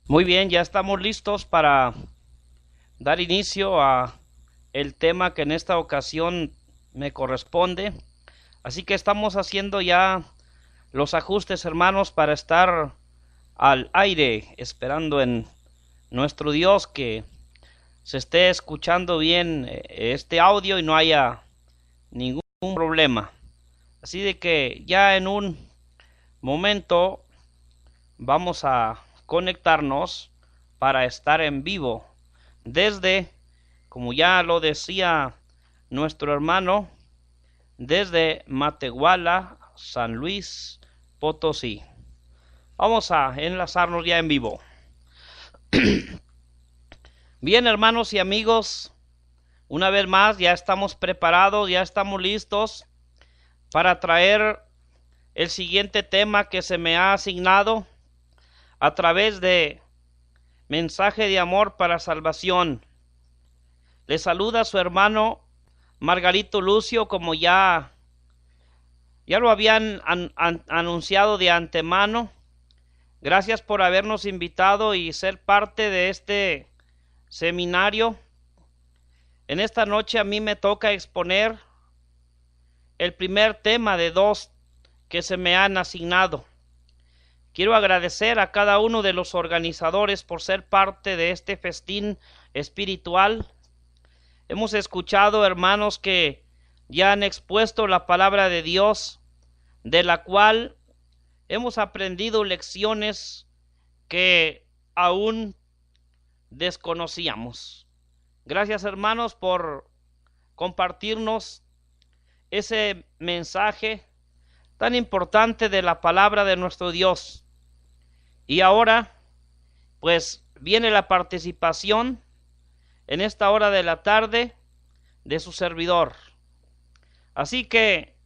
Muy bien, ya estamos listos para dar inicio a el tema que en esta ocasión me corresponde. Así que estamos haciendo ya los ajustes, hermanos, para estar al aire, esperando en nuestro Dios que se esté escuchando bien este audio y no haya ningún problema. Así de que ya en un momento vamos a conectarnos para estar en vivo desde, como ya lo decía nuestro hermano, desde Matehuala, San Luis Potosí. Vamos a enlazarnos ya en vivo. Bien, hermanos y amigos, una vez más ya estamos preparados, ya estamos listos para traer el siguiente tema que se me ha asignado a través de Mensaje de Amor para Salvación. Le saluda su hermano Margarito Lucio, como ya lo habían anunciado de antemano. Gracias por habernos invitado y ser parte de este seminario. En esta noche a mí me toca exponer el primer tema de dos que se me han asignado. Quiero agradecer a cada uno de los organizadores por ser parte de este festín espiritual. Hemos escuchado, hermanos, que ya han expuesto la palabra de Dios, de la cual hemos aprendido lecciones que aún desconocíamos. Gracias, hermanos, por compartirnos ese mensaje tan importante de la palabra de nuestro Dios. Y ahora, pues, viene la participación en esta hora de la tarde de su servidor. Así que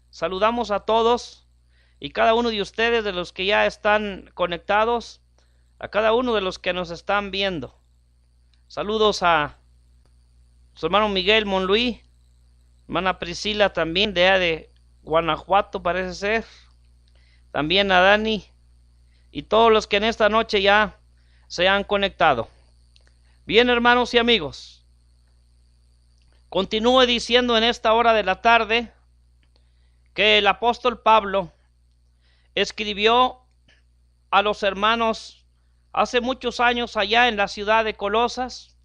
saludamos a todos y cada uno de ustedes, de los que ya están conectados, a cada uno de los que nos están viendo. Saludos a su hermano Miguel Monluí, hermana Priscila también de Guanajuato parece ser, también a Dani y todos los que en esta noche ya se han conectado. Bien, hermanos y amigos, continúo diciendo en esta hora de la tarde que el apóstol Pablo escribió a los hermanos hace muchos años allá en la ciudad de Colosas,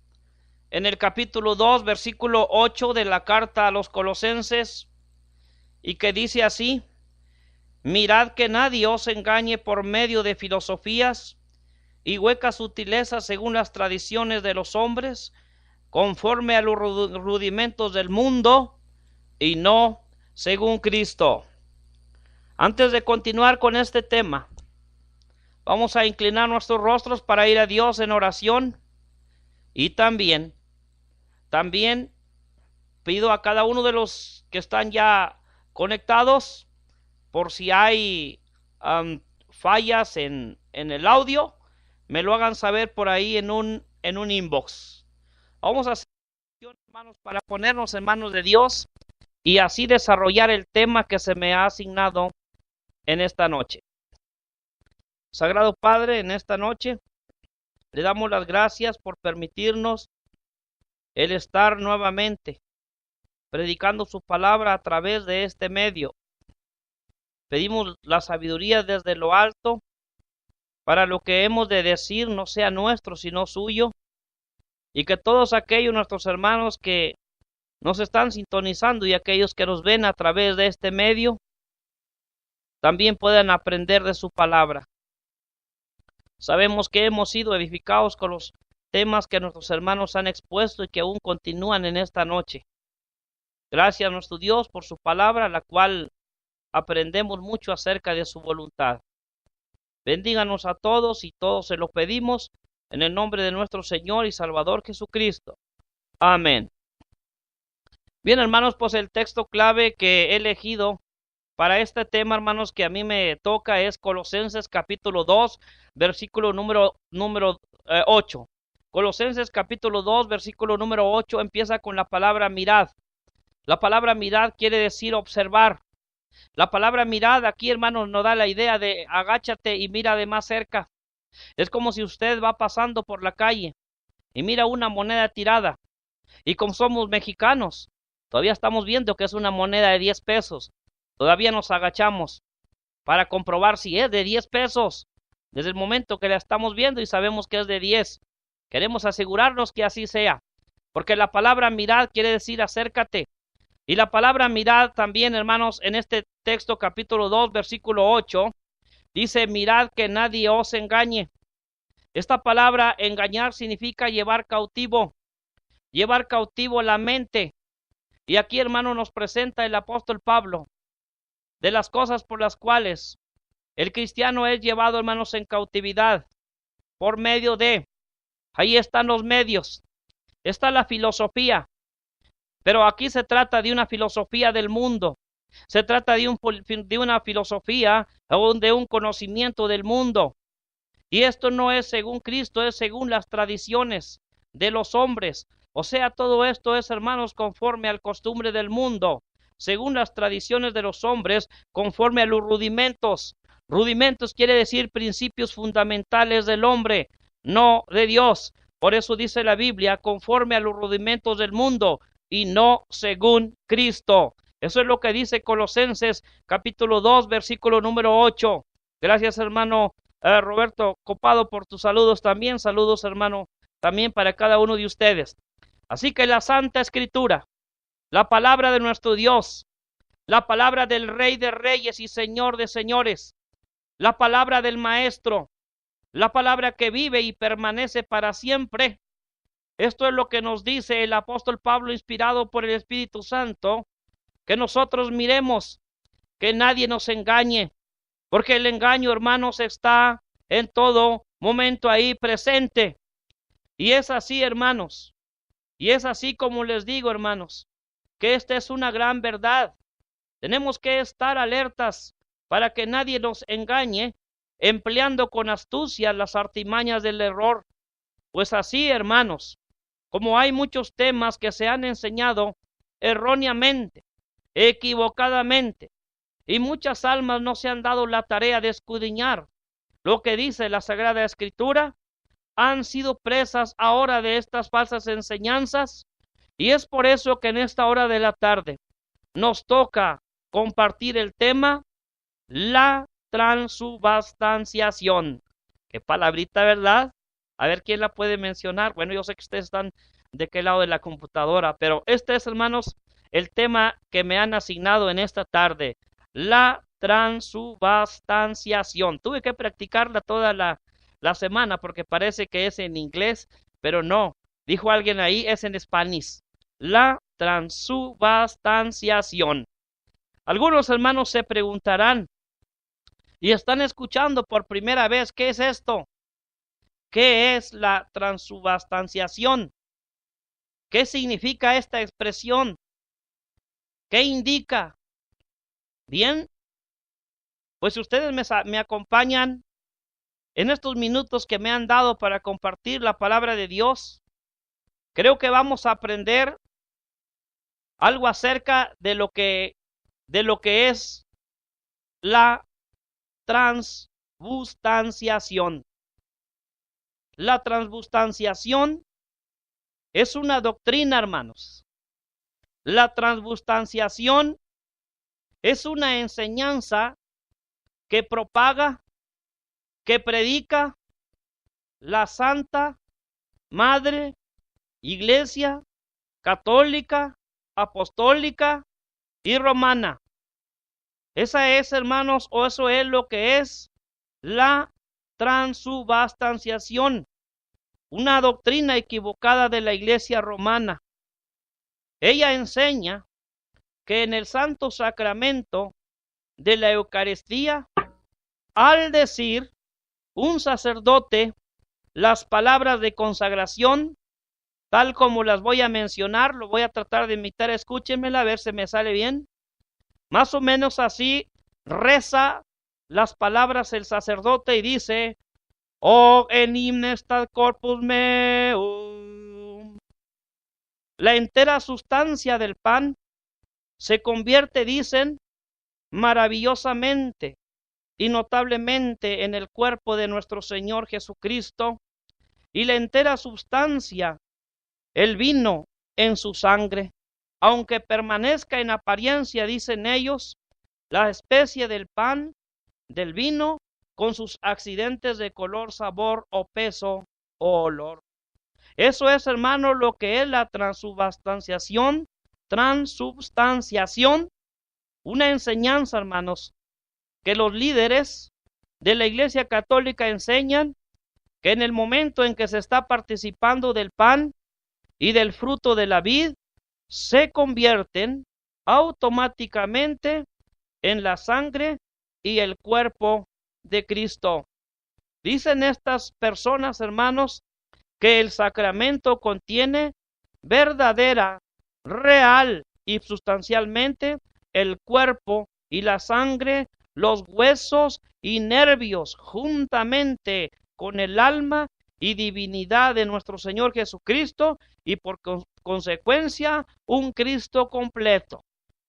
en el capítulo 2, versículo 8 de la carta a los colosenses, y que dice así: mirad que nadie os engañe por medio de filosofías y huecas sutilezas según las tradiciones de los hombres, conforme a los rudimentos del mundo, y no según Cristo. Antes de continuar con este tema, vamos a inclinar nuestros rostros para ir a Dios en oración. Y también pido a cada uno de los que están ya conectados, por si hay fallas en el audio, me lo hagan saber por ahí en un inbox. Vamos a hacer, hermanos, para ponernos en manos de Dios y así desarrollar el tema que se me ha asignado en esta noche. Sagrado Padre, en esta noche le damos las gracias por permitirnos el estar nuevamente predicando su palabra a través de este medio. Pedimos la sabiduría desde lo alto para lo que hemos de decir no sea nuestro sino suyo, y que todos aquellos nuestros hermanos que nos están sintonizando y aquellos que nos ven a través de este medio también puedan aprender de su palabra. Sabemos que hemos sido edificados con los temas que nuestros hermanos han expuesto y que aún continúan en esta noche. Gracias a nuestro Dios por su palabra, la cual aprendemos mucho acerca de su voluntad. Bendíganos a todos y todos se lo pedimos en el nombre de nuestro Señor y Salvador Jesucristo. Amén. Bien, hermanos, pues el texto clave que he elegido para este tema, hermanos, que a mí me toca es Colosenses capítulo 2, versículo número 8. Colosenses capítulo 2, versículo número 8 empieza con la palabra mirad. La palabra mirad quiere decir observar. La palabra mirad aquí, hermanos, nos da la idea de agáchate y mira de más cerca. Es como si usted va pasando por la calle y mira una moneda tirada. Y como somos mexicanos, todavía estamos viendo que es una moneda de 10 pesos. Todavía nos agachamos para comprobar si es de 10 pesos. Desde el momento que la estamos viendo y sabemos que es de 10, queremos asegurarnos que así sea. Porque la palabra mirad quiere decir acércate. Y la palabra mirad también, hermanos, en este texto capítulo 2, versículo 8, dice, mirad que nadie os engañe. Esta palabra engañar significa llevar cautivo la mente. Y aquí, hermano, nos presenta el apóstol Pablo de las cosas por las cuales el cristiano es llevado, hermanos, en cautividad por medio de, ahí están los medios, está la filosofía, pero aquí se trata de una filosofía del mundo, se trata de una filosofía o de un conocimiento del mundo. Y esto no es según Cristo, es según las tradiciones de los hombres. O sea, todo esto es, hermanos, conforme al costumbre del mundo, según las tradiciones de los hombres, conforme a los rudimentos. Rudimentos quiere decir principios fundamentales del hombre, no de Dios. Por eso dice la Biblia, conforme a los rudimentos del mundo y no según Cristo. Eso es lo que dice Colosenses capítulo 2, versículo número 8. Gracias, hermano Roberto Copado, por tus saludos también. Saludos, hermano, también para cada uno de ustedes. Así que la Santa Escritura, la palabra de nuestro Dios, la palabra del Rey de Reyes y Señor de Señores, la palabra del Maestro, la palabra que vive y permanece para siempre. Esto es lo que nos dice el apóstol Pablo, inspirado por el Espíritu Santo, que nosotros miremos, que nadie nos engañe, porque el engaño, hermanos, está en todo momento ahí presente. Y es así, hermanos, y es así como les digo, hermanos, que esta es una gran verdad. Tenemos que estar alertas para que nadie nos engañe, empleando con astucia las artimañas del error. Pues así, hermanos, como hay muchos temas que se han enseñado erróneamente, equivocadamente, y muchas almas no se han dado la tarea de escudriñar lo que dice la Sagrada Escritura, han sido presas ahora de estas falsas enseñanzas, y es por eso que en esta hora de la tarde nos toca compartir el tema, la transubstanciación. Qué palabrita, ¿verdad? A ver quién la puede mencionar. Bueno, yo sé que ustedes están de qué lado de la computadora, pero este es, hermanos, el tema que me han asignado en esta tarde, la transubstanciación. Tuve que practicarla toda la semana porque parece que es en inglés, pero no. Dijo alguien ahí, es en español. La transubstanciación. Algunos hermanos se preguntarán y están escuchando por primera vez, ¿qué es esto? ¿Qué es la transubstanciación? ¿Qué significa esta expresión? ¿Qué indica? Bien, pues si ustedes me acompañan en estos minutos que me han dado para compartir la palabra de Dios, creo que vamos a aprender algo acerca de lo que es la transubstanciación. La transubstanciación es una doctrina, hermanos. La transubstanciación es una enseñanza que propaga, que predica la Santa Madre Iglesia Católica, Apostólica y Romana. Esa es, hermanos, o eso es lo que es la transubstanciación, una doctrina equivocada de la Iglesia romana. Ella enseña que en el Santo Sacramento de la Eucaristía, al decir un sacerdote las palabras de consagración, tal como las voy a mencionar, lo voy a tratar de imitar, escúchenmela a ver si me sale bien. Más o menos así reza las palabras el sacerdote y dice, O en imnestat corpus meum. La entera sustancia del pan se convierte, dicen, maravillosamente y notablemente en el cuerpo de nuestro Señor Jesucristo, y la entera substancia, el vino, en su sangre, aunque permanezca en apariencia, dicen ellos, la especie del pan, del vino, con sus accidentes de color, sabor o peso o olor. Eso es, hermano, lo que es la transubstanciación. Transubstanciación, una enseñanza, hermanos, que los líderes de la Iglesia Católica enseñan que en el momento en que se está participando del pan y del fruto de la vid, se convierten automáticamente en la sangre y el cuerpo de Cristo. Dicen estas personas, hermanos, que el sacramento contiene verdadera, real y sustancialmente el cuerpo y la sangre, los huesos y nervios, juntamente con el alma y divinidad de nuestro Señor Jesucristo, y por consecuencia un Cristo completo.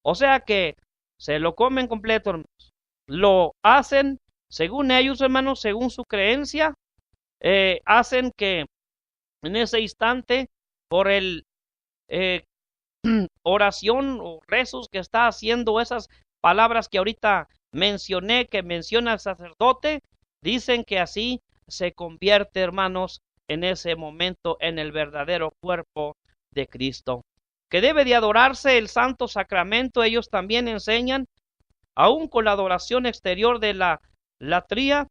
O sea que se lo comen completo, hermanos. Lo hacen según ellos, hermanos, según su creencia, hacen que en ese instante, por el oración o rezos que está haciendo, esas palabras que ahorita mencioné, que menciona el sacerdote, dicen que así se convierte, hermanos, en ese momento en el verdadero cuerpo de Cristo. Que debe de adorarse el santo sacramento, ellos también enseñan, aún con la adoración exterior de la latría,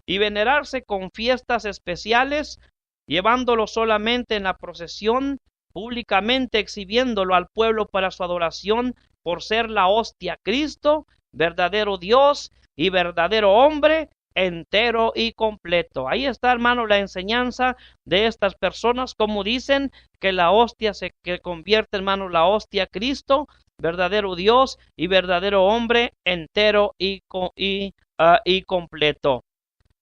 y venerarse con fiestas especiales, llevándolo solamente en la procesión, públicamente exhibiéndolo al pueblo para su adoración, por ser la hostia Cristo, verdadero Dios y verdadero hombre, entero y completo. Ahí está, hermano, la enseñanza de estas personas, como dicen que la hostia se convierte, hermano, la hostia Cristo, verdadero Dios y verdadero hombre, entero y completo.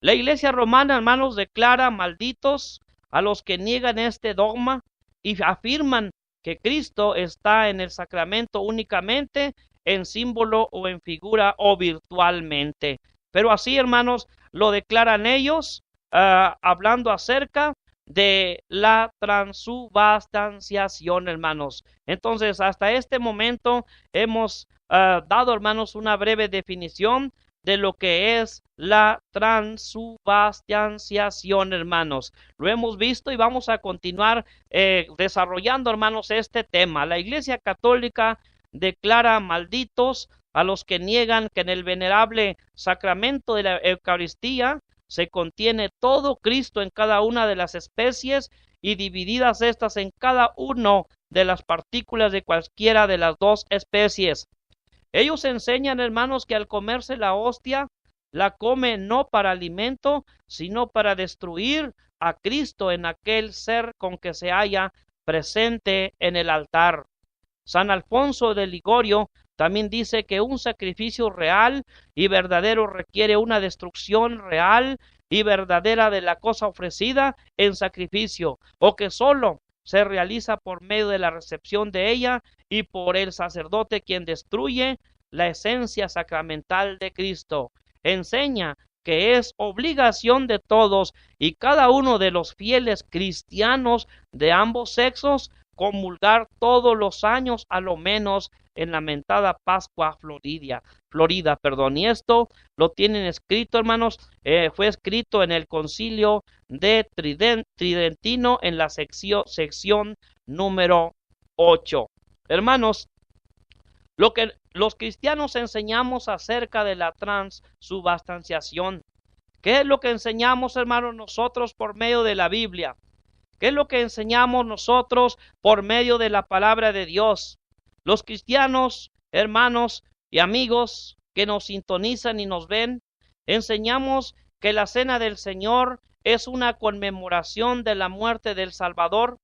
La Iglesia romana, hermanos, declara malditos a los que niegan este dogma y afirman que Cristo está en el sacramento únicamente en símbolo o en figura o virtualmente. Pero así, hermanos, lo declaran ellos, hablando acerca de la transubstanciación, hermanos. Entonces, hasta este momento hemos dado, hermanos, una breve definición de lo que es la transubstanciación, hermanos. Lo hemos visto y vamos a continuar desarrollando, hermanos, este tema. La Iglesia Católica declara malditos a los que niegan que en el venerable sacramento de la Eucaristía se contiene todo Cristo en cada una de las especies, y divididas estas en cada una de las partículas de cualquiera de las dos especies. Ellos enseñan, hermanos, que al comerse la hostia, la come no para alimento, sino para destruir a Cristo en aquel ser con que se halla presente en el altar. San Alfonso de Ligorio también dice que un sacrificio real y verdadero requiere una destrucción real y verdadera de la cosa ofrecida en sacrificio, o que sólo se realiza por medio de la recepción de ella y por el sacerdote, quien destruye la esencia sacramental de Cristo. Enseña que es obligación de todos y cada uno de los fieles cristianos de ambos sexos comulgar todos los años, a lo menos en la mentada Pascua Florida, y esto lo tienen escrito, hermanos, fue escrito en el Concilio de Tridentino en la sección número 8. Hermanos, lo que los cristianos enseñamos acerca de la transubstanciación, ¿qué es lo que enseñamos, hermanos, nosotros por medio de la Biblia? ¿Qué es lo que enseñamos nosotros por medio de la palabra de Dios? Los cristianos, hermanos y amigos que nos sintonizan y nos ven, enseñamos que la cena del Señor es una conmemoración de la muerte del Salvador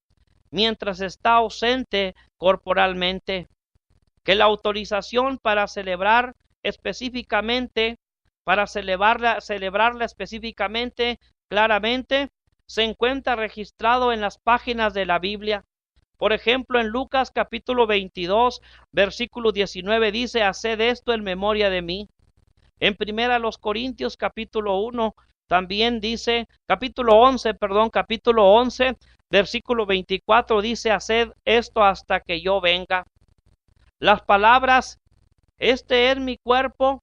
mientras está ausente corporalmente, que la autorización para celebrar específicamente, celebrarla específicamente, claramente, se encuentra registrado en las páginas de la Biblia. Por ejemplo, en Lucas capítulo 22, versículo 19 dice: haced esto en memoria de mí. En primera a los Corintios capítulo 1 también dice, capítulo 11, perdón, capítulo 11, versículo 24 dice, haced esto hasta que yo venga. Las palabras, este es mi cuerpo,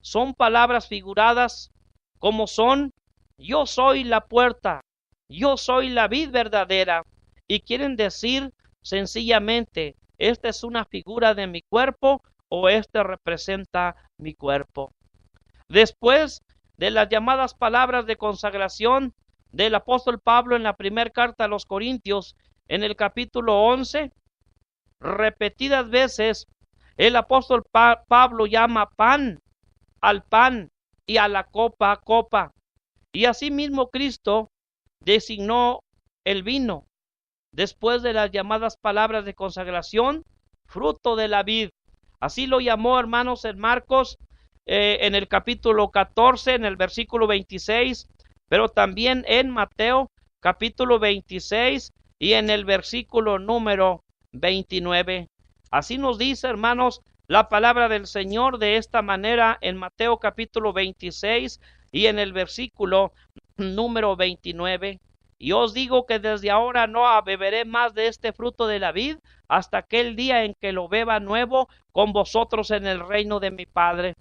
son palabras figuradas como son, yo soy la puerta, yo soy la vid verdadera, y quieren decir sencillamente, esta es una figura de mi cuerpo o este representa mi cuerpo. Después de las llamadas palabras de consagración del apóstol Pablo en la primera carta a los Corintios, en el capítulo 11, repetidas veces el apóstol Pablo llama pan al pan y a la copa copa. Y asimismo Cristo designó el vino, después de las llamadas palabras de consagración, fruto de la vid. Así lo llamó, hermanos, en Marcos, en el capítulo 14, en el versículo 26, pero también en Mateo, capítulo 26, y en el versículo número 29. Así nos dice, hermanos, la palabra del Señor de esta manera en Mateo capítulo 26 y en el versículo número 29. Y os digo que desde ahora no beberé más de este fruto de la vid hasta aquel día en que lo beba nuevo con vosotros en el reino de mi Padre.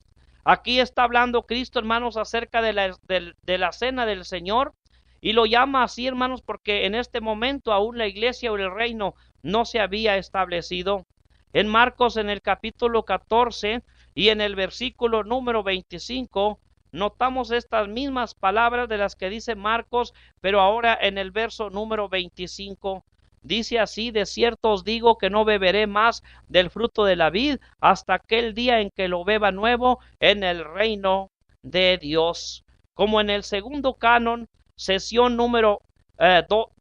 Aquí está hablando Cristo, hermanos, acerca de la cena del Señor, y lo llama así, hermanos, porque en este momento aún la iglesia o el reino no se había establecido. En Marcos, en el capítulo 14 y en el versículo número 25, notamos estas mismas palabras de las que dice Marcos, pero ahora en el verso número 25. Dice así, de cierto os digo que no beberé más del fruto de la vid hasta aquel día en que lo beba nuevo en el reino de Dios. Como en el segundo canon, sesión número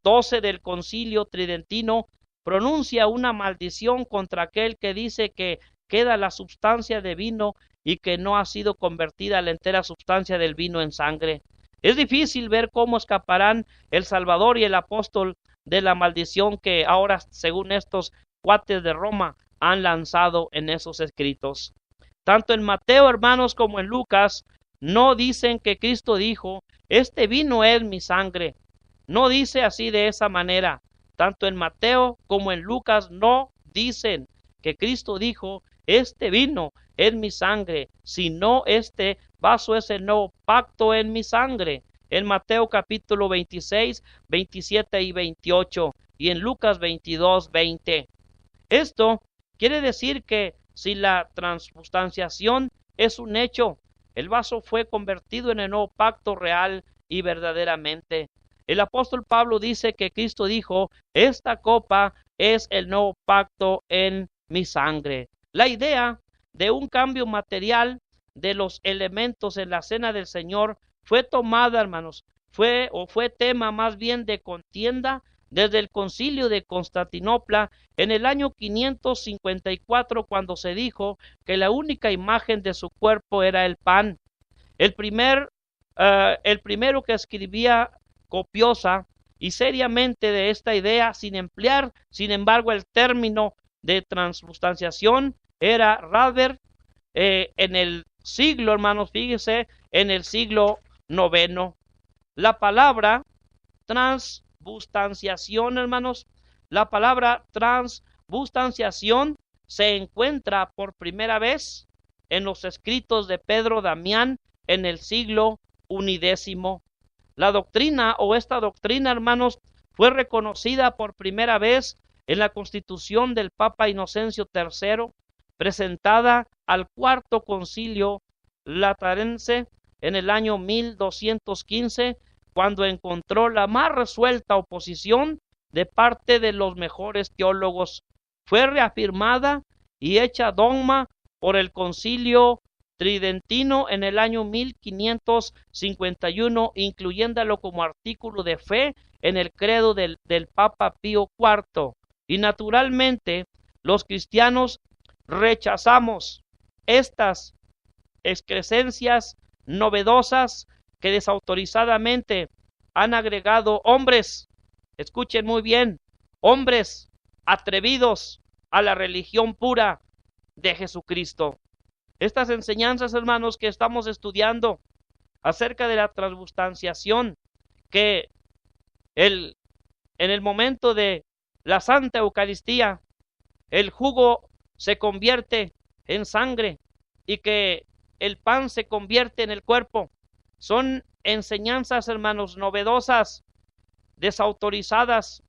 12 del Concilio Tridentino, pronuncia una maldición contra aquel que dice que queda la sustancia de vino y que no ha sido convertida la entera sustancia del vino en sangre. Es difícil ver cómo escaparán el Salvador y el apóstol de la maldición que ahora, según estos cuates de Roma, han lanzado en esos escritos. Tanto en Mateo, hermanos, como en Lucas, no dicen que Cristo dijo, este vino es mi sangre. No dice así de esa manera. Tanto en Mateo como en Lucas no dicen que Cristo dijo, este vino es mi sangre, sino este vaso es el nuevo pacto en mi sangre. En Mateo capítulo 26, 27 y 28 y en Lucas 22, 20. Esto quiere decir que si la transustanciación es un hecho, el vaso fue convertido en el nuevo pacto real y verdaderamente. El apóstol Pablo dice que Cristo dijo, esta copa es el nuevo pacto en mi sangre. La idea de un cambio material de los elementos en la cena del Señor fue tomada, hermanos, fue tema más bien de contienda desde el concilio de Constantinopla en el año 554, cuando se dijo que la única imagen de su cuerpo era el pan. El primero que escribía copiosa y seriamente de esta idea, sin emplear, sin embargo, el término de transustanciación, era Radber, en el siglo, hermanos, fíjese, en el siglo IX. La palabra transubstanciación, hermanos, la palabra transubstanciación se encuentra por primera vez en los escritos de Pedro Damián en el siglo XI. La doctrina o esta doctrina, hermanos, fue reconocida por primera vez en la Constitución del Papa Inocencio III, presentada al Cuarto Concilio Lateranense en el año 1215, cuando encontró la más resuelta oposición de parte de los mejores teólogos. Fue reafirmada y hecha dogma por el Concilio Tridentino en el año 1551, incluyéndolo como artículo de fe en el credo del Papa Pío IV. Y naturalmente, los cristianos rechazamos estas excrescencias novedosas que desautorizadamente han agregado hombres, escuchen muy bien, hombres atrevidos a la religión pura de Jesucristo. Estas enseñanzas, hermanos, que estamos estudiando acerca de la transubstanciación, que en el momento de la Santa Eucaristía, el jugo se convierte en sangre y que el pan se convierte en el cuerpo. Son enseñanzas, hermanos, novedosas, desautorizadas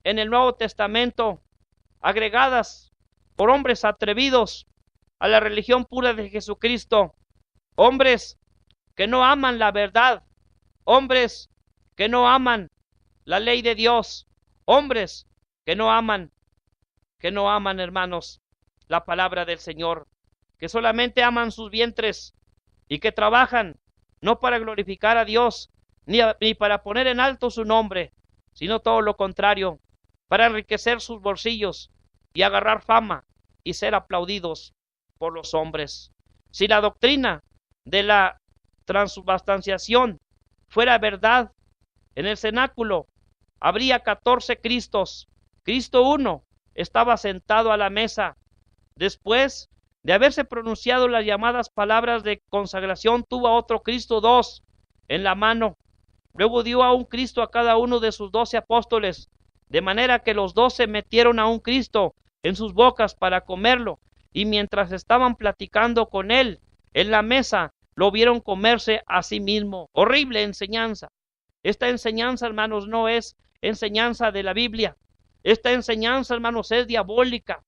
en el Nuevo Testamento, agregadas por hombres atrevidos a la religión pura de Jesucristo, hombres que no aman la verdad, hombres que no aman la ley de Dios, hombres que no aman, hermanos, la palabra del Señor, que solamente aman sus vientres y que trabajan no para glorificar a Dios, ni para poner en alto su nombre, sino todo lo contrario, para enriquecer sus bolsillos y agarrar fama y ser aplaudidos por los hombres. Si la doctrina de la transubstanciación fuera verdad, en el cenáculo habría 14 Cristos. Cristo uno estaba sentado a la mesa. Después de haberse pronunciado las llamadas palabras de consagración, tuvo a otro Cristo 2 en la mano. Luego dio a un Cristo a cada uno de sus 12 apóstoles, de manera que los 12 metieron a un Cristo en sus bocas para comerlo, y mientras estaban platicando con él en la mesa, lo vieron comerse a sí mismo. Horrible enseñanza. Esta enseñanza, hermanos, no es enseñanza de la Biblia. Esta enseñanza, hermanos, es diabólica.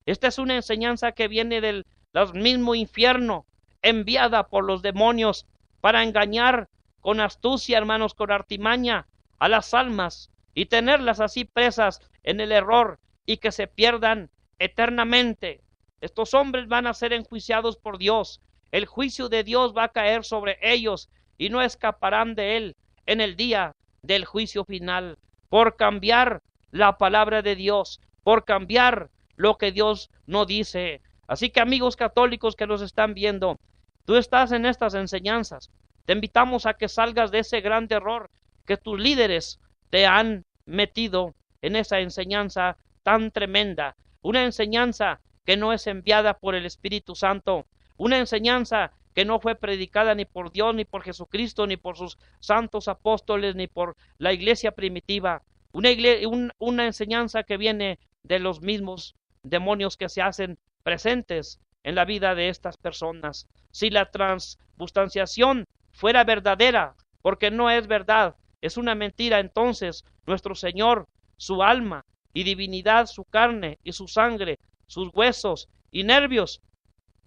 Esta es una enseñanza que viene del mismo infierno, enviada por los demonios para engañar con astucia, hermanos, con artimaña a las almas y tenerlas así presas en el error y que se pierdan eternamente. Estos hombres van a ser enjuiciados por Dios. El juicio de Dios va a caer sobre ellos y no escaparán de él en el día del juicio final, por cambiar la palabra de Dios, por cambiar lo que Dios no dice. Así que, amigos católicos que nos están viendo, tú estás en estas enseñanzas. Te invitamos a que salgas de ese gran error que tus líderes te han metido en esa enseñanza tan tremenda. Una enseñanza que no es enviada por el Espíritu Santo. Una enseñanza que no fue predicada ni por Dios, ni por Jesucristo, ni por sus santos apóstoles, ni por la iglesia primitiva. Una enseñanza que viene de los mismos demonios que se hacen presentes en la vida de estas personas. Si la transubstanciación fuera verdadera, porque no es verdad, es una mentira, entonces nuestro Señor, su alma y divinidad, su carne y su sangre, sus huesos y nervios,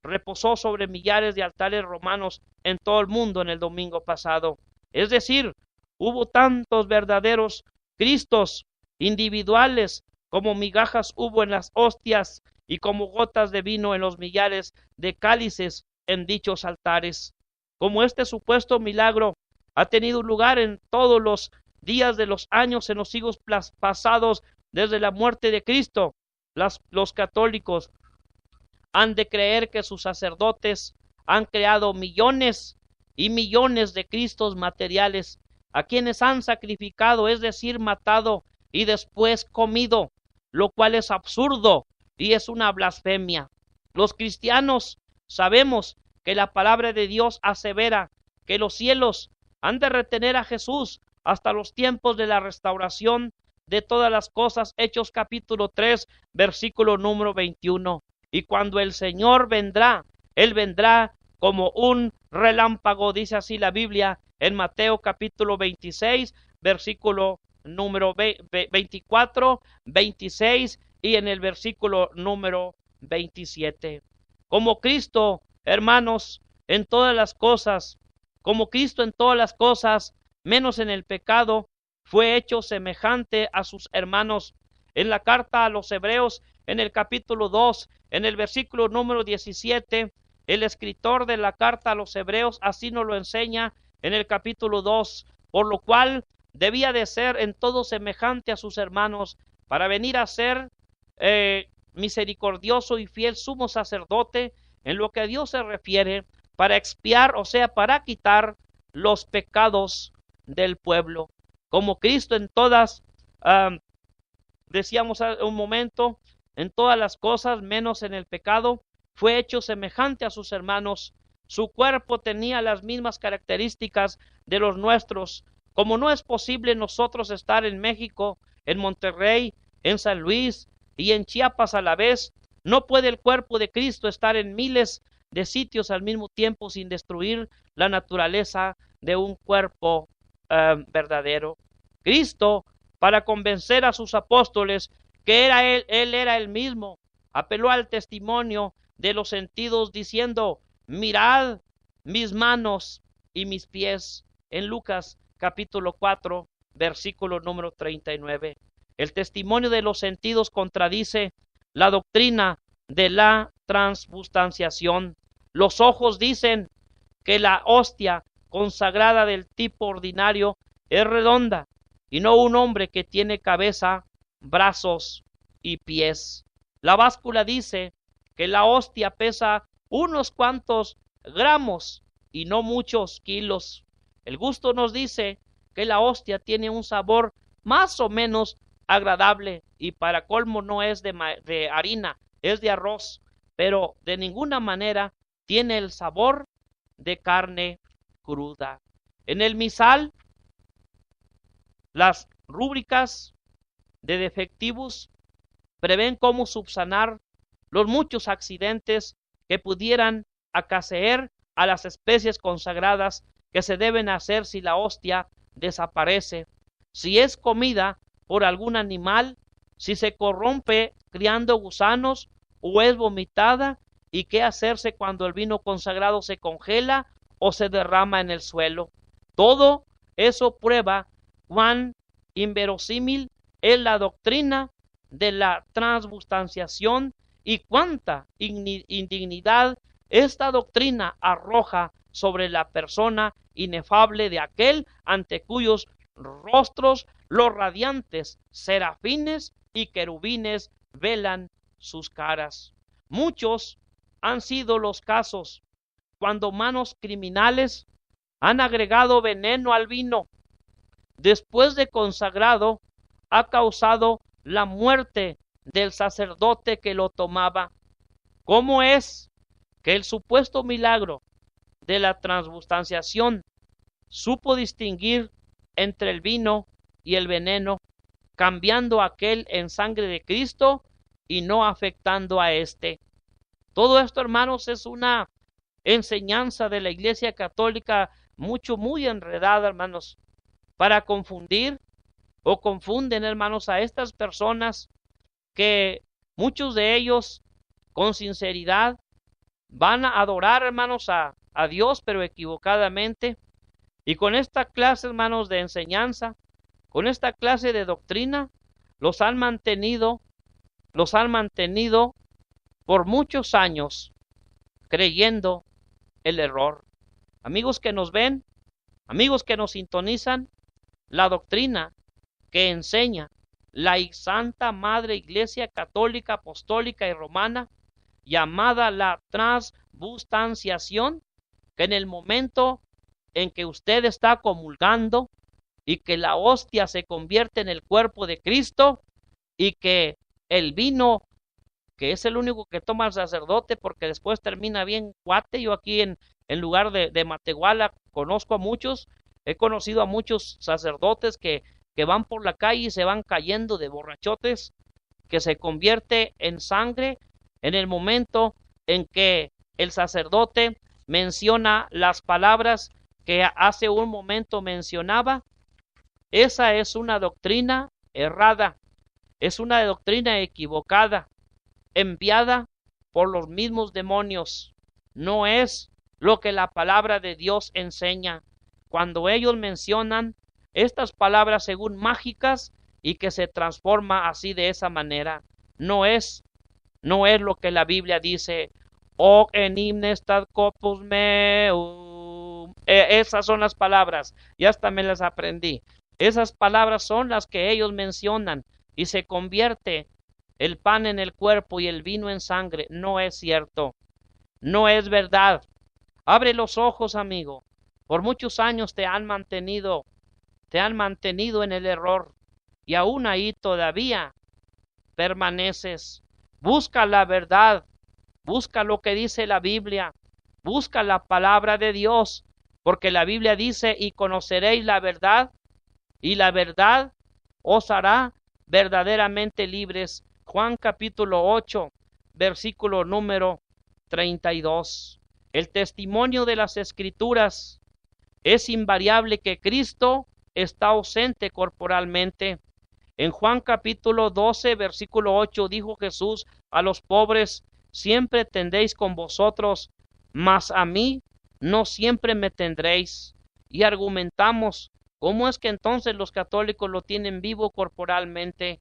reposó sobre millares de altares romanos en todo el mundo en el domingo pasado. Es decir, hubo tantos verdaderos Cristos individuales como migajas hubo en las hostias y como gotas de vino en los millares de cálices en dichos altares. Como este supuesto milagro ha tenido lugar en todos los días de los años, en los siglos pasados, desde la muerte de Cristo, los católicos han de creer que sus sacerdotes han creado millones y millones de Cristos materiales, a quienes han sacrificado, es decir, matado y después comido, lo cual es absurdo y es una blasfemia. Los cristianos sabemos que la palabra de Dios asevera que los cielos han de retener a Jesús hasta los tiempos de la restauración de todas las cosas. Hechos capítulo 3, versículo número 21. Y cuando el Señor vendrá, Él vendrá como un relámpago, dice así la Biblia en Mateo capítulo 26, versículo número 24, 26 y en el versículo número 27. Como Cristo, hermanos, en todas las cosas, como Cristo en todas las cosas, menos en el pecado, fue hecho semejante a sus hermanos. En la carta a los Hebreos, en el capítulo 2, en el versículo número 17, el escritor de la carta a los Hebreos así nos lo enseña en el capítulo 2, por lo cual debía de ser en todo semejante a sus hermanos, para venir a ser misericordioso y fiel sumo sacerdote en lo que a Dios se refiere, para expiar, o sea, para quitar los pecados del pueblo. Como Cristo en todas, decíamos un momento, en todas las cosas, menos en el pecado, fue hecho semejante a sus hermanos. Su cuerpo tenía las mismas características de los nuestros. Como no es posible nosotros estar en México, en Monterrey, en San Luis y en Chiapas a la vez, no puede el cuerpo de Cristo estar en miles de sitios al mismo tiempo sin destruir la naturaleza de un cuerpo verdadero. Cristo, para convencer a sus apóstoles que era él era el mismo, apeló al testimonio de los sentidos diciendo: mirad mis manos y mis pies, en Lucas capítulo 4, versículo número 39. El testimonio de los sentidos contradice la doctrina de la transubstanciación. Los ojos dicen que la hostia consagrada del tipo ordinario es redonda y no un hombre que tiene cabeza, brazos y pies. La báscula dice que la hostia pesa unos cuantos gramos y no muchos kilos. El gusto nos dice que la hostia tiene un sabor más o menos agradable y para colmo no es de harina, es de arroz, pero de ninguna manera tiene el sabor de carne cruda. En el misal, las rúbricas de defectivos prevén cómo subsanar los muchos accidentes que pudieran acaecer a las especies consagradas que se deben hacer si la hostia desaparece, si es comida por algún animal, si se corrompe criando gusanos o es vomitada, y qué hacerse cuando el vino consagrado se congela o se derrama en el suelo. Todo eso prueba cuán inverosímil es la doctrina de la transubstanciación y cuánta indignidad esta doctrina arroja sobre la persona inefable de aquel ante cuyos rostros los radiantes serafines y querubines velan sus caras. Muchos han sido los casos cuando manos criminales han agregado veneno al vino. Después de consagrado, ha causado la muerte del sacerdote que lo tomaba. ¿Cómo es que el supuesto milagro de la transubstanciación supo distinguir entre el vino y el veneno, cambiando aquel en sangre de Cristo y no afectando a éste? Todo esto, hermanos, es una enseñanza de la Iglesia Católica muy enredada, hermanos, para confundir o confunden, hermanos, a estas personas que muchos de ellos con sinceridad van a adorar, hermanos, a Dios, pero equivocadamente. Y con esta clase, hermanos, de enseñanza, con esta clase de doctrina, los han mantenido por muchos años creyendo el error. Amigos que nos ven, amigos que nos sintonizan, la doctrina que enseña la Santa Madre Iglesia Católica, Apostólica y Romana, llamada la transubstanciación, que en el momento en que usted está comulgando y que la hostia se convierte en el cuerpo de Cristo y que el vino, que es el único que toma el sacerdote porque después termina bien cuate. Yo aquí en lugar de Matehuala conozco a muchos, he conocido a muchos sacerdotes que van por la calle y se van cayendo de borrachotes, que se convierte en sangre en el momento en que el sacerdote menciona las palabras que hace un momento mencionaba. Esa es una doctrina errada, es una doctrina equivocada, enviada por los mismos demonios. No es lo que la palabra de Dios enseña. Cuando ellos mencionan estas palabras según mágicas y que se transforma así de esa manera, no es lo que la Biblia dice. Hoc enim estat corpus meum. Esas son las palabras, y hasta me las aprendí. Esas palabras son las que ellos mencionan y se convierte el pan en el cuerpo y el vino en sangre. No es cierto, no es verdad. Abre los ojos, amigo. Por muchos años te han mantenido en el error y aún ahí todavía permaneces. Busca la verdad, Busca lo que dice la Biblia. Busca la palabra de Dios. Porque la Biblia dice, y conoceréis la verdad, y la verdad os hará verdaderamente libres. Juan capítulo 8, versículo número 32. El testimonio de las Escrituras es invariable que Cristo está ausente corporalmente. En Juan capítulo 12, versículo 8, dijo Jesús a los pobres, siempre tendréis con vosotros, mas a mí no siempre me tendréis. Y argumentamos, ¿cómo es que entonces los católicos lo tienen vivo corporalmente?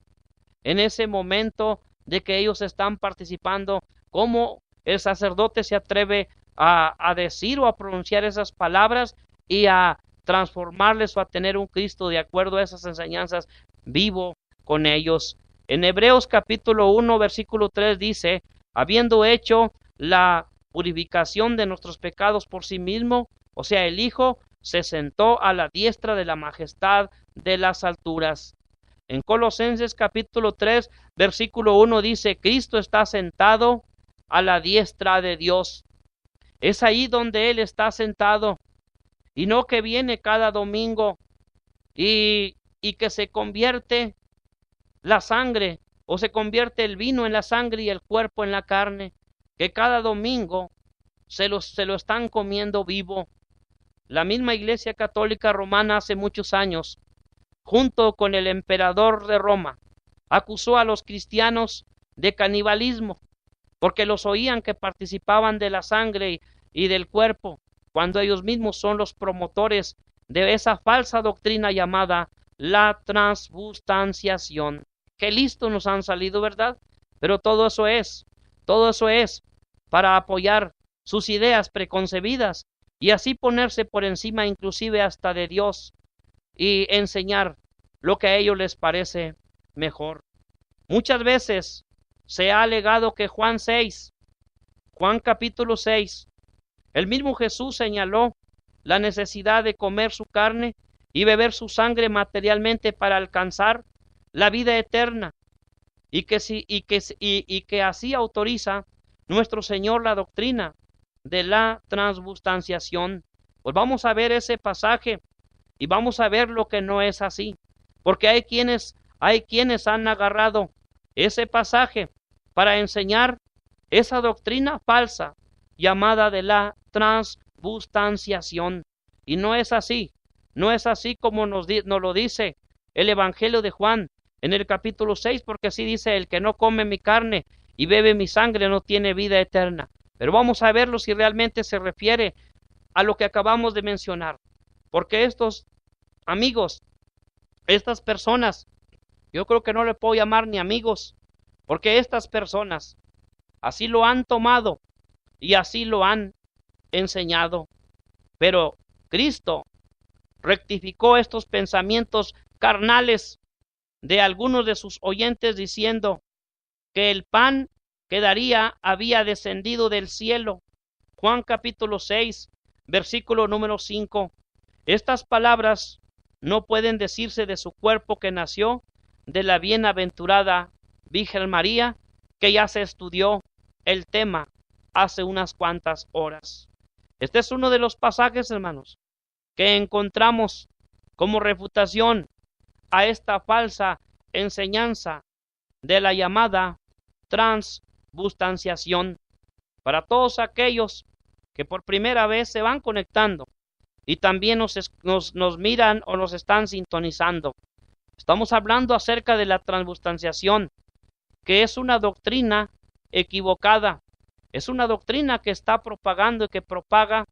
En ese momento de que ellos están participando, ¿cómo el sacerdote se atreve a decir o a pronunciar esas palabras y a transformarles o a tener un Cristo de acuerdo a esas enseñanzas vivo con ellos? En Hebreos capítulo 1 versículo 3 dice, habiendo hecho la purificación de nuestros pecados por sí mismo, o sea, el Hijo se sentó a la diestra de la majestad de las alturas. En Colosenses capítulo 3 versículo 1 dice, Cristo está sentado a la diestra de Dios. Es ahí donde Él está sentado, y no que viene cada domingo y que se convierte la sangre, o se convierte el vino en la sangre y el cuerpo en la carne, que cada domingo se lo están comiendo vivo. La misma Iglesia Católica Romana hace muchos años, junto con el emperador de Roma, acusó a los cristianos de canibalismo, porque los oían que participaban de la sangre y del cuerpo, cuando ellos mismos son los promotores de esa falsa doctrina llamada la transubstanciación. Qué listos nos han salido, ¿verdad? Pero todo eso es para apoyar sus ideas preconcebidas y así ponerse por encima inclusive hasta de Dios y enseñar lo que a ellos les parece mejor. Muchas veces se ha alegado que Juan capítulo 6, el mismo Jesús señaló la necesidad de comer su carne y beber su sangre materialmente para alcanzar la vida eterna, y que así autoriza nuestro Señor la doctrina de la transubstanciación. Pues vamos a ver ese pasaje y vamos a ver lo que no es así, porque hay quienes han agarrado ese pasaje para enseñar esa doctrina falsa llamada de la transubstanciación, y no es así como nos lo dice el Evangelio de Juan en el capítulo 6, porque así dice, el que no come mi carne y bebe mi sangre no tiene vida eterna. Pero vamos a verlo si realmente se refiere a lo que acabamos de mencionar, porque estos amigos, estas personas, yo creo que no le puedo llamar ni amigos, porque estas personas así lo han tomado y así lo han enseñado. Pero Cristo rectificó estos pensamientos carnales de algunos de sus oyentes diciendo que el pan que daría había descendido del cielo. Juan capítulo 6, versículo número 5. Estas palabras no pueden decirse de su cuerpo que nació de la bienaventurada Virgen María, que ya se estudió el tema hace unas cuantas horas. Este es uno de los pasajes, hermanos, que encontramos como refutación a esta falsa enseñanza de la llamada transubstanciación. Para todos aquellos que por primera vez se van conectando y también nos miran o nos están sintonizando, estamos hablando acerca de la transubstanciación, que es una doctrina equivocada, es una doctrina que está propagando y que propaga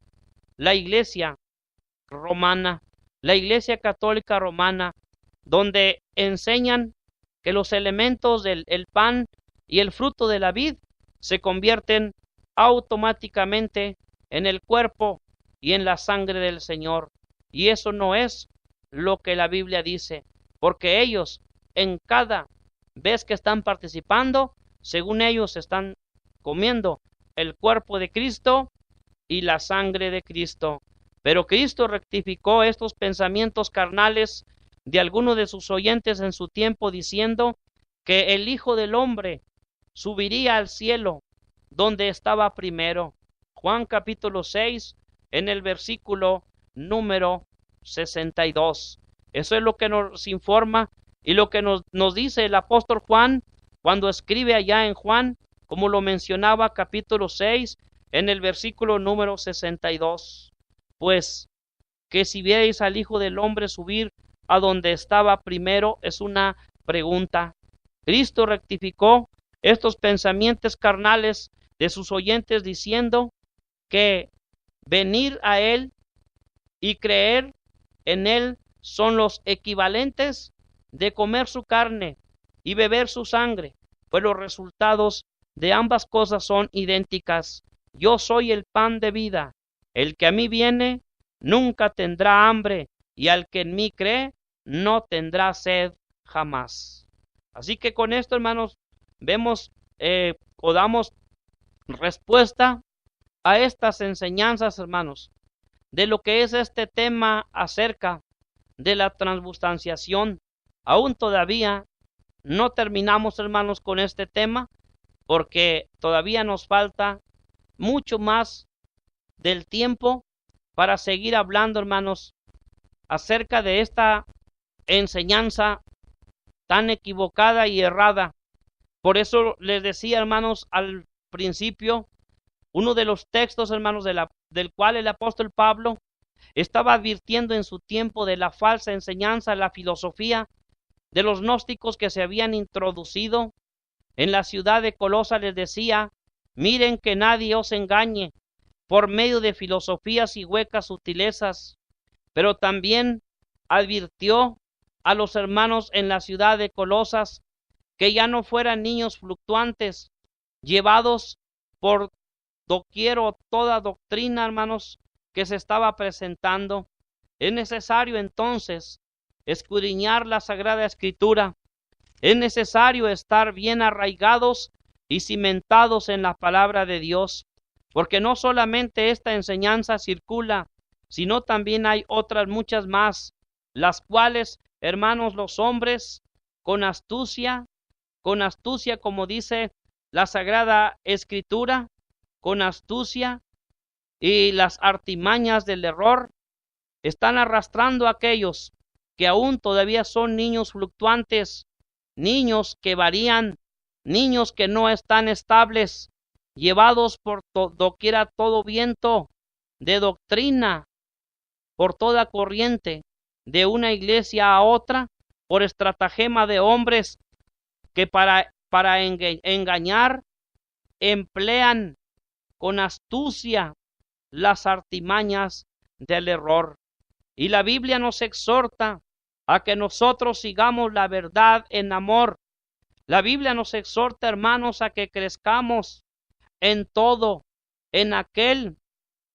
la Iglesia romana, la Iglesia Católica Romana, donde enseñan que los elementos del pan y el fruto de la vid se convierten automáticamente en el cuerpo y en la sangre del Señor. Y eso no es lo que la Biblia dice, porque ellos en cada vez que están participando, según ellos están comiendo el cuerpo de Cristo y la sangre de Cristo. Pero Cristo rectificó estos pensamientos carnales de algunos de sus oyentes en su tiempo, diciendo que el Hijo del Hombre subiría al cielo donde estaba primero. Juan capítulo 6, en el versículo número 62. Eso es lo que nos informa y lo que nos dice el apóstol Juan cuando escribe allá en Juan, como lo mencionaba capítulo 6, en el versículo número 62. Pues que si vierais al Hijo del Hombre subir a donde estaba primero, es una pregunta. Cristo rectificó estos pensamientos carnales de sus oyentes diciendo que venir a Él y creer en Él son los equivalentes de comer su carne y beber su sangre, pues los resultados de ambas cosas son idénticas. Yo soy el pan de vida. El que a mí viene nunca tendrá hambre, y al que en mí cree no tendrá sed jamás. Así que con esto, hermanos, vemos o damos respuesta a estas enseñanzas, hermanos, de lo que es este tema acerca de la transubstanciación. Aún todavía no terminamos, hermanos, con este tema, porque todavía nos falta mucho más del tiempo para seguir hablando, hermanos, acerca de esta enseñanza tan equivocada y errada. Por eso les decía, hermanos, al principio, uno de los textos, hermanos, del cual el apóstol Pablo estaba advirtiendo en su tiempo de la falsa enseñanza, la filosofía de los gnósticos que se habían introducido en la ciudad de Colosa. Les decía: miren que nadie os engañe por medio de filosofías y huecas sutilezas. Pero también advirtió a los hermanos en la ciudad de Colosas que ya no fueran niños fluctuantes, llevados por doquier o toda doctrina, hermanos, que se estaba presentando. Es necesario entonces escudriñar la Sagrada Escritura. Es necesario estar bien arraigados y cimentados en la palabra de Dios, porque no solamente esta enseñanza circula, sino también hay otras muchas más, las cuales, hermanos, los hombres con astucia, como dice la Sagrada Escritura, con astucia y las artimañas del error, están arrastrando a aquellos que aún todavía son niños fluctuantes, niños que varían, niños que no están estables, llevados por doquiera todo viento de doctrina, por toda corriente de una iglesia a otra, por estratagema de hombres que para engañar emplean con astucia las artimañas del error. Y la Biblia nos exhorta a que nosotros sigamos la verdad en amor. La Biblia nos exhorta, hermanos, a que crezcamos en todo, en aquel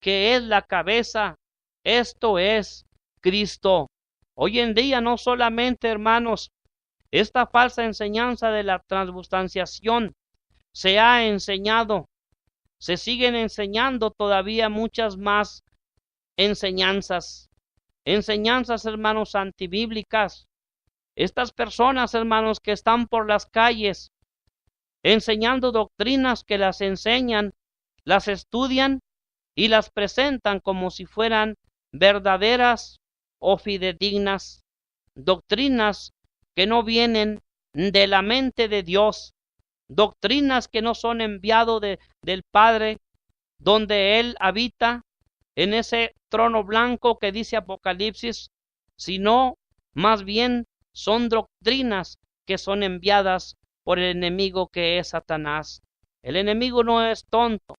que es la cabeza, esto es Cristo. Hoy en día no solamente, hermanos, esta falsa enseñanza de la transubstanciación se ha enseñado, se siguen enseñando todavía muchas más enseñanzas, hermanos, antibíblicas. Estas personas, hermanos, que están por las calles enseñando doctrinas, que las enseñan, las estudian y las presentan como si fueran verdaderas o fidedignas, doctrinas que no vienen de la mente de Dios, doctrinas que no son enviadas del Padre, donde Él habita en ese trono blanco que dice Apocalipsis, sino más bien son doctrinas que son enviadas por el enemigo, que es Satanás. El enemigo no es tonto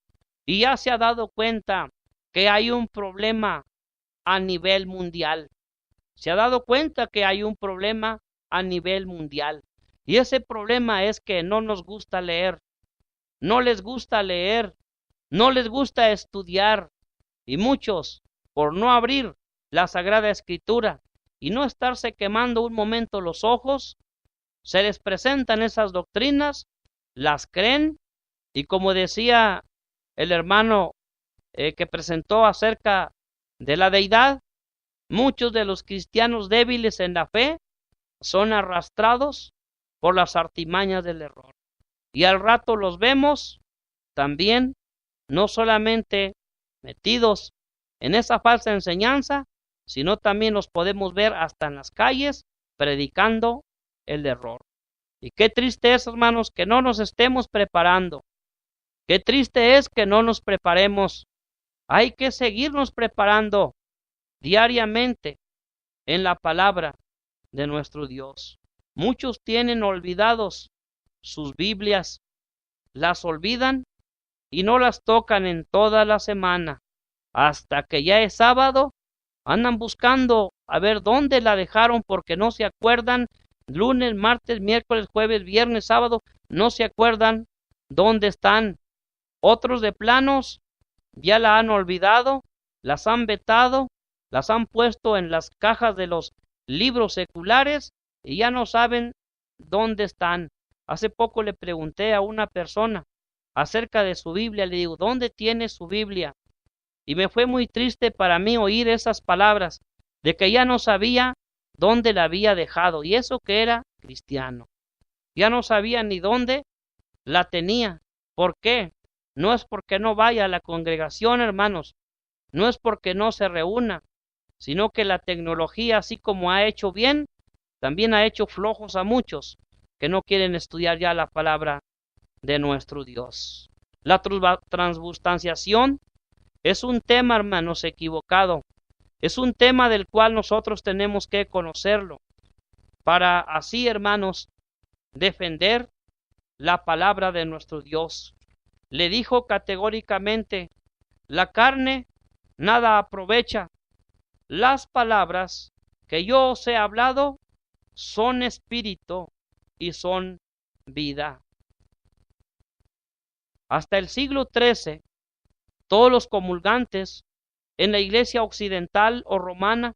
y ya se ha dado cuenta que hay un problema a nivel mundial. Se ha dado cuenta que hay un problema a nivel mundial. Y ese problema es que no nos gusta leer. No les gusta leer. No les gusta estudiar. Y muchos, por no abrir la Sagrada Escritura y no estarse quemando un momento los ojos, se les presentan esas doctrinas, las creen, y como decía el hermano que presentó acerca de la deidad, muchos de los cristianos débiles en la fe son arrastrados por las artimañas del error. Y al rato los vemos también no solamente metidos en esa falsa enseñanza, sino también los podemos ver hasta en las calles predicando el error. Y qué triste es, hermanos, que no nos estemos preparando. Qué triste es que no nos preparemos. Hay que seguirnos preparando diariamente en la palabra de nuestro Dios. Muchos tienen olvidados sus Biblias, las olvidan y no las tocan en toda la semana. Hasta que ya es sábado, andan buscando a ver dónde la dejaron porque no se acuerdan. Lunes, martes, miércoles, jueves, viernes, sábado, no se acuerdan dónde están. Otros de planos ya la han olvidado, las han vetado, las han puesto en las cajas de los libros seculares y ya no saben dónde están. Hace poco le pregunté a una persona acerca de su Biblia, le digo, ¿dónde tiene su Biblia? Y me fue muy triste para mí oír esas palabras de que ya no sabía dónde la había dejado, y eso que era cristiano. Ya no sabía ni dónde la tenía. ¿Por qué? No es porque no vaya a la congregación, hermanos, no es porque no se reúna, sino que la tecnología, así como ha hecho bien, también ha hecho flojos a muchos que no quieren estudiar ya la palabra de nuestro Dios. La transubstanciación es un tema, hermanos, equivocado. Es un tema del cual nosotros tenemos que conocerlo para así, hermanos, defender la palabra de nuestro Dios. Le dijo categóricamente, la carne nada aprovecha. Las palabras que yo os he hablado son espíritu y son vida. Hasta el siglo XIII, todos los comulgantes en la iglesia occidental o romana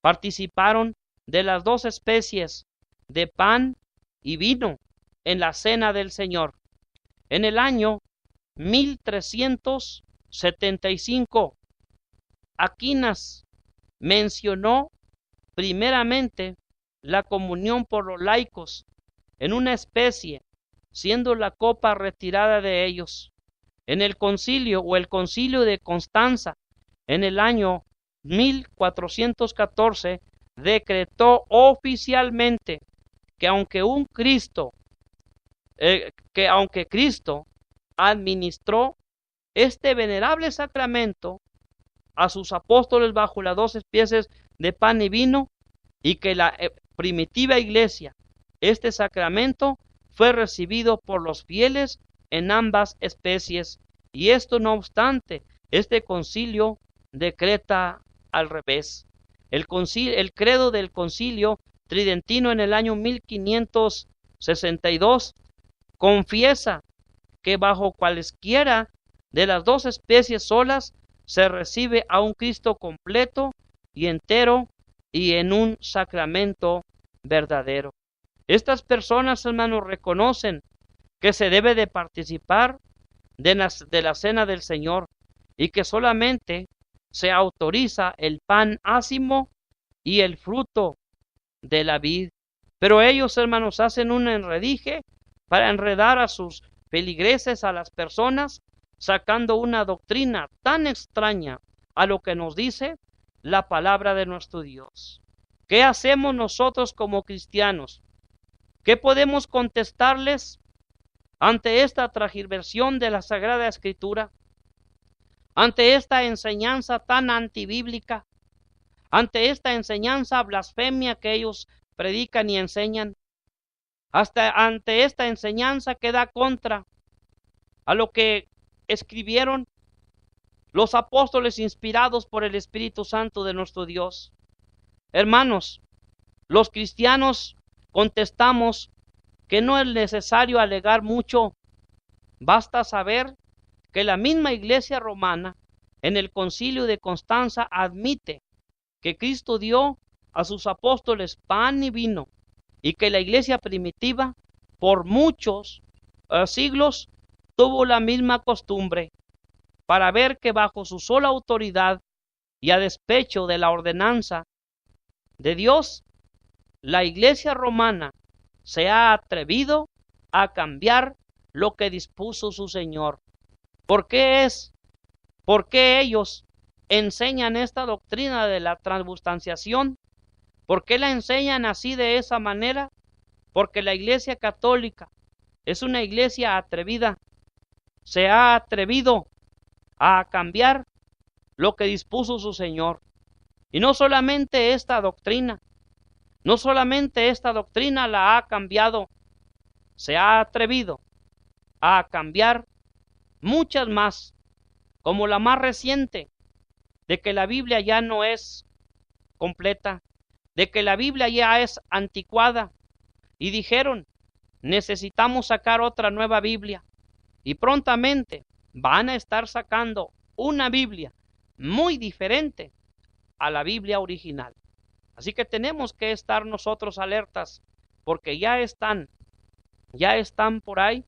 participaron de las dos especies de pan y vino en la cena del Señor. En el año 1375, Aquinas mencionó primeramente la comunión por los laicos en una especie, siendo la copa retirada de ellos. En el concilio o el concilio de Constanza, en el año 1414, decretó oficialmente que aunque Cristo administró este venerable sacramento a sus apóstoles bajo las dos especies de pan y vino, y que la primitiva iglesia, este sacramento fue recibido por los fieles en ambas especies, y esto no obstante, este concilio decreta al revés. El credo del concilio tridentino en el año 1562 confiesa que bajo cualesquiera de las dos especies solas se recibe a un Cristo completo y entero y en un sacramento verdadero. Estas personas, hermanos, reconocen que se debe de participar de la cena del Señor y que solamente se autoriza el pan ácimo y el fruto de la vid. Pero ellos, hermanos, hacen un enredije para enredar a sus feligreses, a las personas, sacando una doctrina tan extraña a lo que nos dice la palabra de nuestro Dios. ¿Qué hacemos nosotros como cristianos? ¿Qué podemos contestarles ante esta transgiversión de la Sagrada Escritura? Ante esta enseñanza tan antibíblica, ante esta enseñanza blasfemia que ellos predican y enseñan, ante esta enseñanza que da contra a lo que escribieron los apóstoles inspirados por el Espíritu Santo de nuestro Dios. Hermanos, los cristianos contestamos que no es necesario alegar mucho, basta saber que la misma Iglesia romana en el Concilio de Constanza admite que Cristo dio a sus apóstoles pan y vino y que la Iglesia primitiva por muchos siglos tuvo la misma costumbre, para ver que bajo su sola autoridad y a despecho de la ordenanza de Dios, la Iglesia romana se ha atrevido a cambiar lo que dispuso su Señor. ¿Por qué es? ¿Por qué ellos enseñan esta doctrina de la transubstanciación? ¿Por qué la enseñan así de esa manera? Porque la Iglesia Católica es una iglesia atrevida. Se ha atrevido a cambiar lo que dispuso su Señor. Y no solamente esta doctrina, no solamente esta doctrina la ha cambiado, se ha atrevido a cambiar muchas más, como la más reciente, de que la Biblia ya no es completa, de que la Biblia ya es anticuada, y dijeron, necesitamos sacar otra nueva Biblia, y prontamente van a estar sacando una Biblia muy diferente a la Biblia original. Así que tenemos que estar nosotros alertas, porque ya están por ahí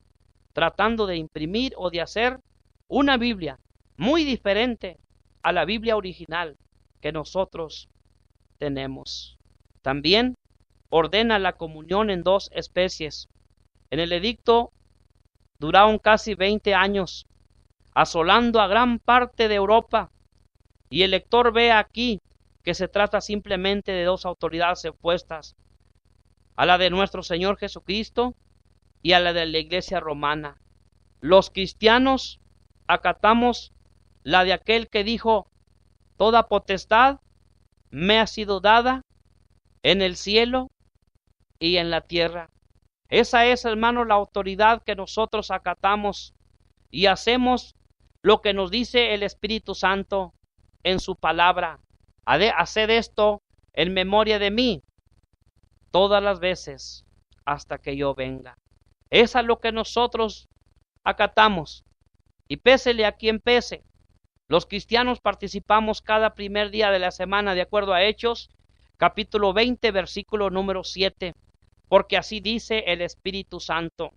tratando de imprimir o de hacer una Biblia muy diferente a la Biblia original que nosotros tenemos. También ordena la comunión en dos especies. En el edicto duraron casi 20 años, asolando a gran parte de Europa, y el lector ve aquí que se trata simplemente de dos autoridades opuestas, a la de nuestro Señor Jesucristo y a la de la Iglesia romana. Los cristianos acatamos la de aquel que dijo, toda potestad me ha sido dada en el cielo y en la tierra. Esa es, hermano, la autoridad que nosotros acatamos y hacemos lo que nos dice el Espíritu Santo en su palabra. Haced esto en memoria de mí todas las veces hasta que yo venga. Esa es lo que nosotros acatamos. Y pésele a quien pese, los cristianos participamos cada primer día de la semana de acuerdo a Hechos, capítulo 20, versículo número 7, porque así dice el Espíritu Santo.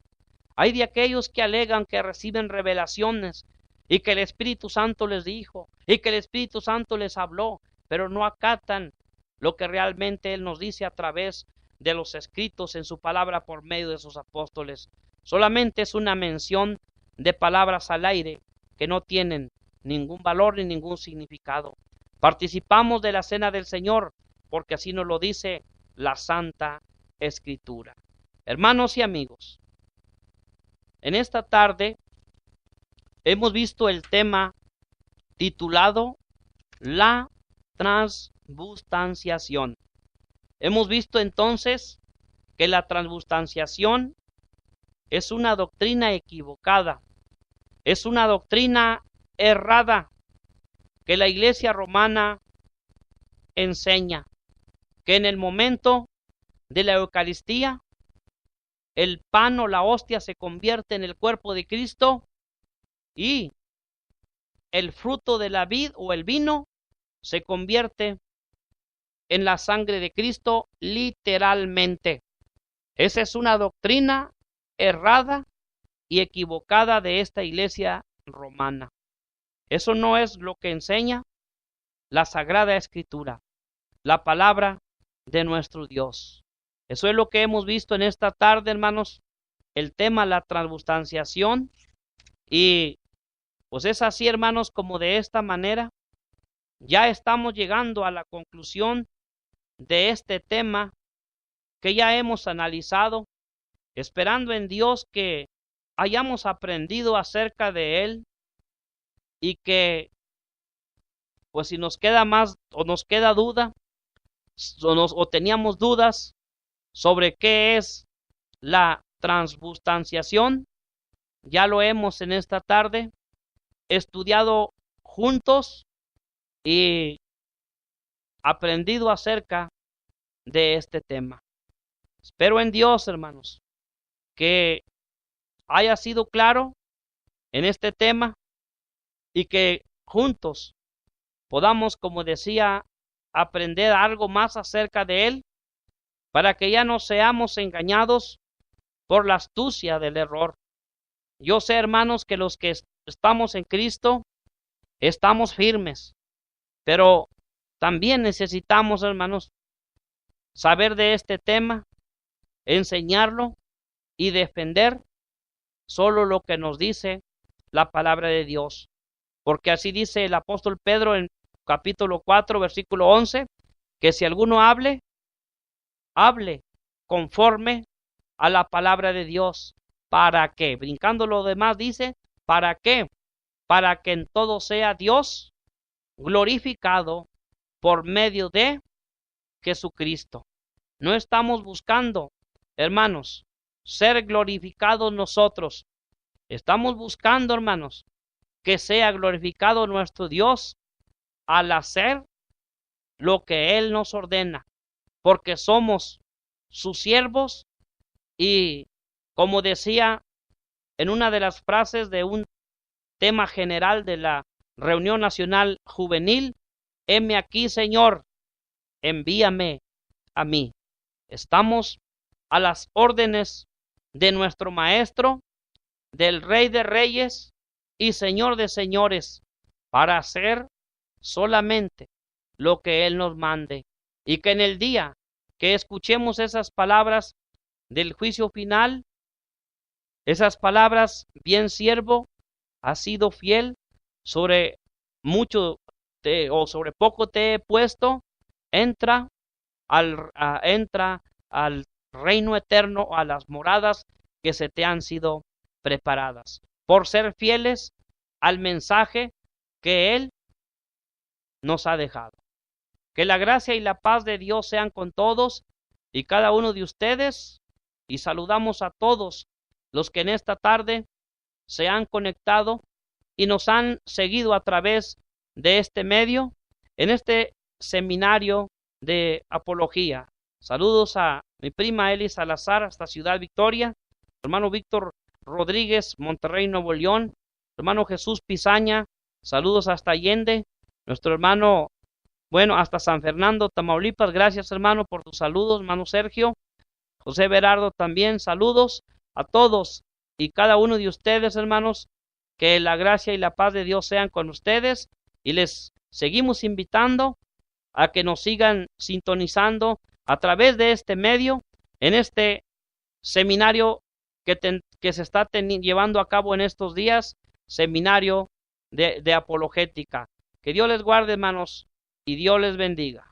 Hay de aquellos que alegan que reciben revelaciones y que el Espíritu Santo les dijo y que el Espíritu Santo les habló, pero no acatan lo que realmente Él nos dice a través de los escritos en su palabra por medio de sus apóstoles. Solamente es una mención de palabras al aire que no tienen ningún valor ni ningún significado. Participamos de la cena del Señor porque así nos lo dice la Santa Escritura. Hermanos y amigos, en esta tarde hemos visto el tema titulado La transubstanciación. Hemos visto entonces que la transubstanciación es una doctrina equivocada, es una doctrina errada que la Iglesia romana enseña, que en el momento de la Eucaristía el pan o la hostia se convierte en el cuerpo de Cristo y el fruto de la vid o el vino se convierte en la sangre de Cristo literalmente. Esa es una doctrina errada y equivocada de esta Iglesia romana. Eso no es lo que enseña la Sagrada Escritura, la palabra de nuestro Dios. Eso es lo que hemos visto en esta tarde, hermanos, el tema la transubstanciación. Y pues es así, hermanos, como de esta manera ya estamos llegando a la conclusión de este tema que ya hemos analizado, esperando en Dios que hayamos aprendido acerca de él y que pues si nos queda más o nos queda duda o teníamos dudas sobre qué es la transubstanciación, ya lo hemos en esta tarde estudiado juntos y aprendido acerca de este tema. Espero en Dios, hermanos, que haya sido claro en este tema y que juntos podamos, como decía, aprender algo más acerca de él, para que ya no seamos engañados por la astucia del error. Yo sé, hermanos, que los que estamos en Cristo estamos firmes, pero también necesitamos, hermanos, saber de este tema, enseñarlo y defender solo lo que nos dice la palabra de Dios. Porque así dice el apóstol Pedro en capítulo 4, versículo 11, que si alguno hable conforme a la palabra de Dios. ¿Para qué? Brincando lo demás dice, ¿para qué? Para que en todo sea Dios glorificado por medio de Jesucristo. No estamos buscando, hermanos, ser glorificados nosotros. Estamos buscando, hermanos, que sea glorificado nuestro Dios al hacer lo que Él nos ordena, porque somos sus siervos y, como decía en una de las frases de un tema general de la Reunión Nacional Juvenil, heme aquí, Señor, envíame a mí. Estamos a las órdenes de nuestro Maestro, del Rey de Reyes y Señor de Señores, para hacer solamente lo que Él nos mande. Y que en el día que escuchemos esas palabras del juicio final, esas palabras, bien siervo, has sido fiel, sobre mucho o sobre poco te he puesto, entra al reino eterno, a las moradas que se te han sido preparadas, por ser fieles al mensaje que Él nos ha dejado. Que la gracia y la paz de Dios sean con todos y cada uno de ustedes, y saludamos a todos los que en esta tarde se han conectado y nos han seguido a través de este medio, en este seminario de apología. Saludos a mi prima Eli Salazar hasta Ciudad Victoria, hermano Víctor Rodríguez, Monterrey, Nuevo León, hermano Jesús Pizaña, saludos hasta Allende, nuestro hermano, bueno, hasta San Fernando, Tamaulipas, gracias hermano por tus saludos, hermano Sergio, José Berardo también, saludos a todos y cada uno de ustedes, hermanos, que la gracia y la paz de Dios sean con ustedes, y les seguimos invitando a que nos sigan sintonizando a través de este medio, en este seminario que se está llevando a cabo en estos días, seminario de apologética. Que Dios les guarde, hermanos, y Dios les bendiga.